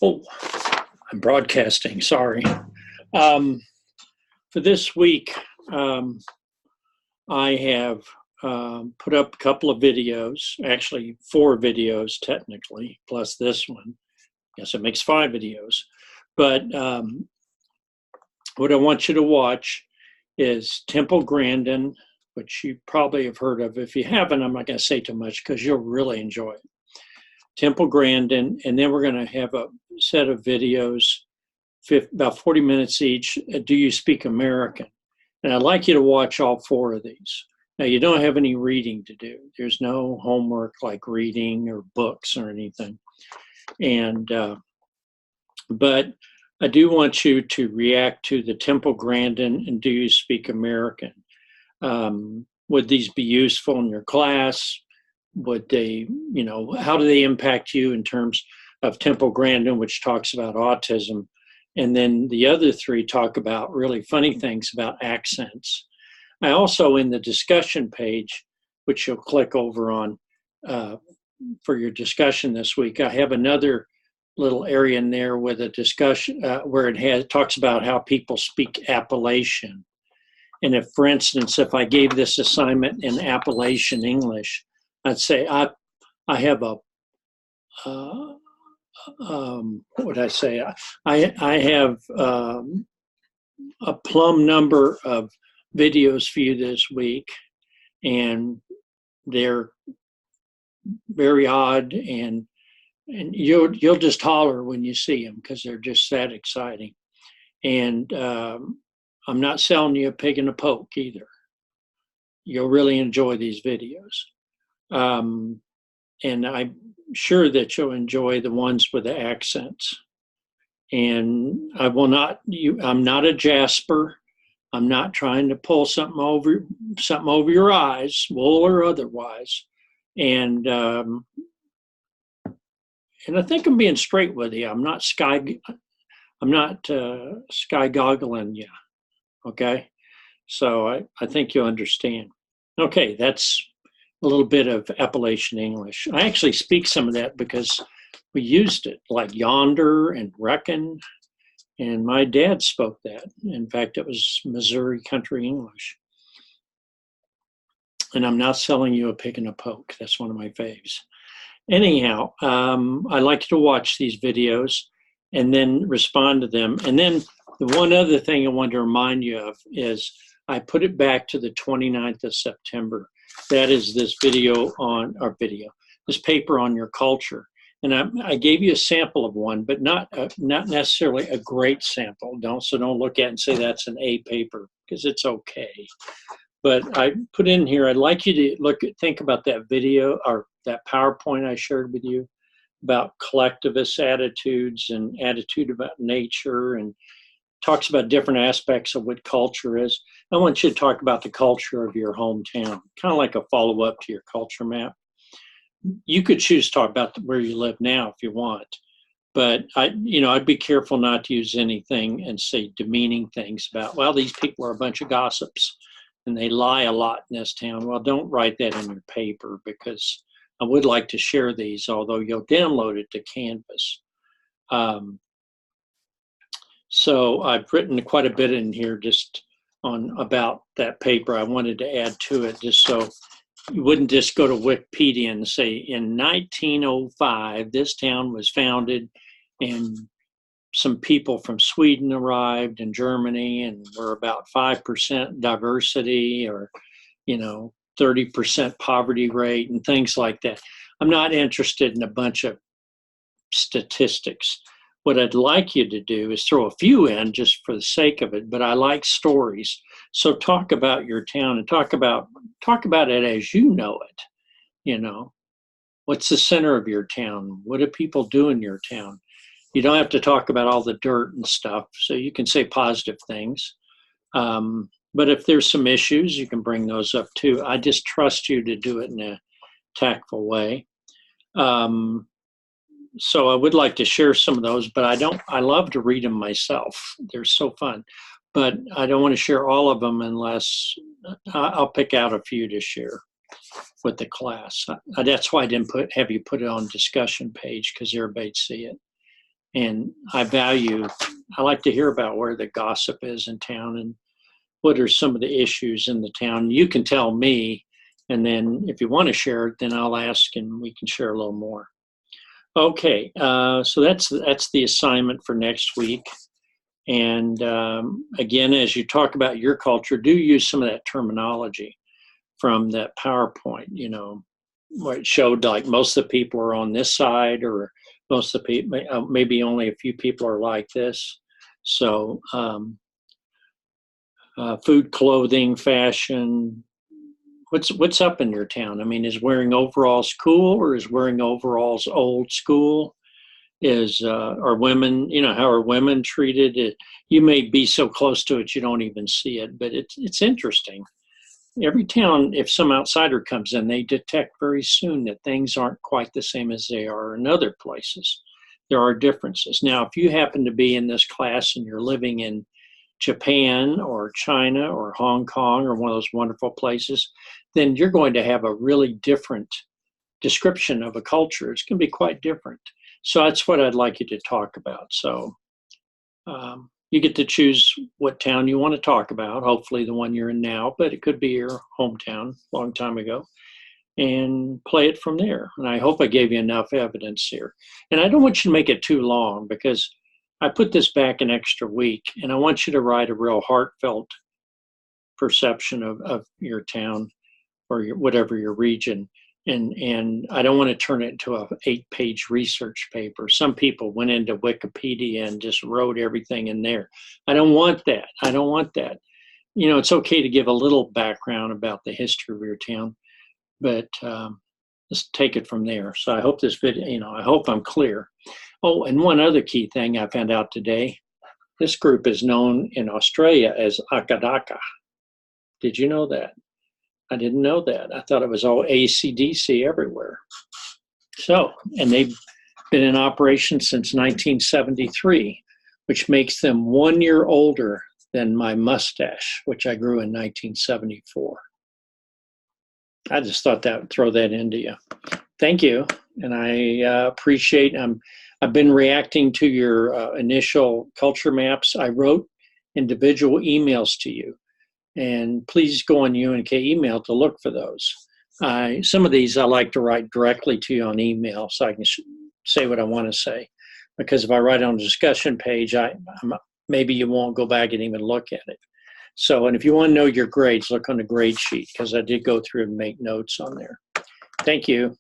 Oh, I'm broadcasting, sorry. Um, for this week, um, I have put up a couple of videos, actually 4 videos technically, plus this one. Yes, it makes 5 videos. But what I want you to watch is Temple Grandin, which you probably have heard of. If you haven't, I'm not going to say too much because you'll really enjoy it. Temple Grandin, and then we're going to have a set of videos, about 40 minutes each. Do you speak American? And I'd like you to watch all 4 of these. Now, you don't have any reading to do. There's no homework like reading or books or anything. And but I do want you to react to the Temple Grandin and do you speak American? Would these be useful in your class? Would they, how do they impact you in terms of Temple Grandin, which talks about autism? And then the other 3 talk about really funny things about accents. I also, in the discussion page, which you'll click over on for your discussion this week, I have another little area in there with a discussion where it talks about how people speak Appalachian. And if, for instance, if I gave this assignment in Appalachian English, I'd say I have a what would I say? I have a plumb number of videos for you this week, and they're very odd, and you'll just holler when you see them because they're just that exciting. And I'm not selling you a pig in a poke either. You'll really enjoy these videos. And I'm sure that you'll enjoy the ones with the accents. And I'm not a Jasper. I'm not trying to pull something over your eyes, wool or otherwise. And I think I'm being straight with you. I'm not sky goggling you. Okay. So I think you'll understand. Okay. That's a little bit of Appalachian English. I actually speak some of that because we used it, like yonder and reckon. And my dad spoke that. In fact, it was Missouri country English. And I'm not selling you a pig and a poke. That's one of my faves. Anyhow, I like to watch these videos and then respond to them. And then the one other thing I want to remind you of is I put it back to the 29th of September. That is this this paper on your culture. And I gave you a sample of one, but not necessarily a great sample. Don't look at it and say that's an A paper, because it's okay. But I put in here, I'd like you to think about that video or that PowerPoint I shared with you about collectivist attitudes and attitude about nature, and talks about different aspects of what culture is. I want you to talk about the culture of your hometown, kind of like a follow-up to your culture map. You could choose to talk about where you live now if you want, but I'd be careful not to use anything and say demeaning things about, well, these people are a bunch of gossips and they lie a lot in this town. Well, don't write that in your paper, because I would like to share these, although you'll download it to Canvas. So I've written quite a bit in here just about that paper. I wanted to add to it just so you wouldn't just go to Wikipedia and say, in 1905, this town was founded and some people from Sweden arrived and Germany, and we're about 5% diversity, or, 30% poverty rate and things like that. I'm not interested in a bunch of statistics. What I'd like you to do is throw a few in just for the sake of it, but I like stories. So talk about your town and talk about it as you know it. What's the center of your town? What do people do in your town? You don't have to talk about all the dirt and stuff, so you can say positive things. But if there's some issues, you can bring those up too. I just trust you to do it in a tactful way. So I would like to share some of those, but I love to read them myself. They're so fun, but I don't want to share all of them unless I'll pick out a few to share with the class. That's why I didn't have you put it on discussion page, because everybody'd see it. And I like to hear about where the gossip is in town and what are some of the issues in the town. You can tell me, and then if you want to share it, then I'll ask and we can share a little more. Okay, so that's the assignment for next week. And again, as you talk about your culture, do use some of that terminology from that PowerPoint, where it showed like most of the people are on this side, or most of the people, maybe only a few people are like this. So food, clothing, fashion, what's up in your town? I mean, is wearing overalls cool, or is wearing overalls old school? Are women, how are women treated? You may be so close to it you don't even see it, but it's interesting. Every town, if some outsider comes in, they detect very soon that things aren't quite the same as they are in other places. There are differences. Now, if you happen to be in this class and you're living in Japan or China or Hong Kong or one of those wonderful places, then you're going to have a really different description of a culture. It's going to be quite different. So that's what I'd like you to talk about. So you get to choose what town you want to talk about, hopefully the one you're in now, but it could be your hometown a long time ago, and play it from there. And I hope I gave you enough evidence here. And I don't want you to make it too long, because I put this back an extra week, and I want you to write a real heartfelt perception of your town or whatever your region. And I don't want to turn it into a 8-page research paper. Some people went into Wikipedia and just wrote everything in there. I don't want that. I don't want that. It's okay to give a little background about the history of your town, but let's take it from there. So I hope this video, I hope I'm clear. Oh, and one other key thing I found out today, this group is known in Australia as Akadaka. Did you know that? I didn't know that. I thought it was all AC/DC everywhere. So, and they've been in operation since 1973, which makes them 1 year older than my mustache, which I grew in 1974. I just thought that would throw that into you. Thank you. And I appreciate, I've been reacting to your initial culture maps. I wrote individual emails to you. And please go on UNK email to look for those. Some of these I like to write directly to you on email so I can say what I want to say. Because if I write on the discussion page, maybe you won't go back and even look at it. So, and if you want to know your grades, look on the grade sheet, because I did go through and make notes on there. Thank you.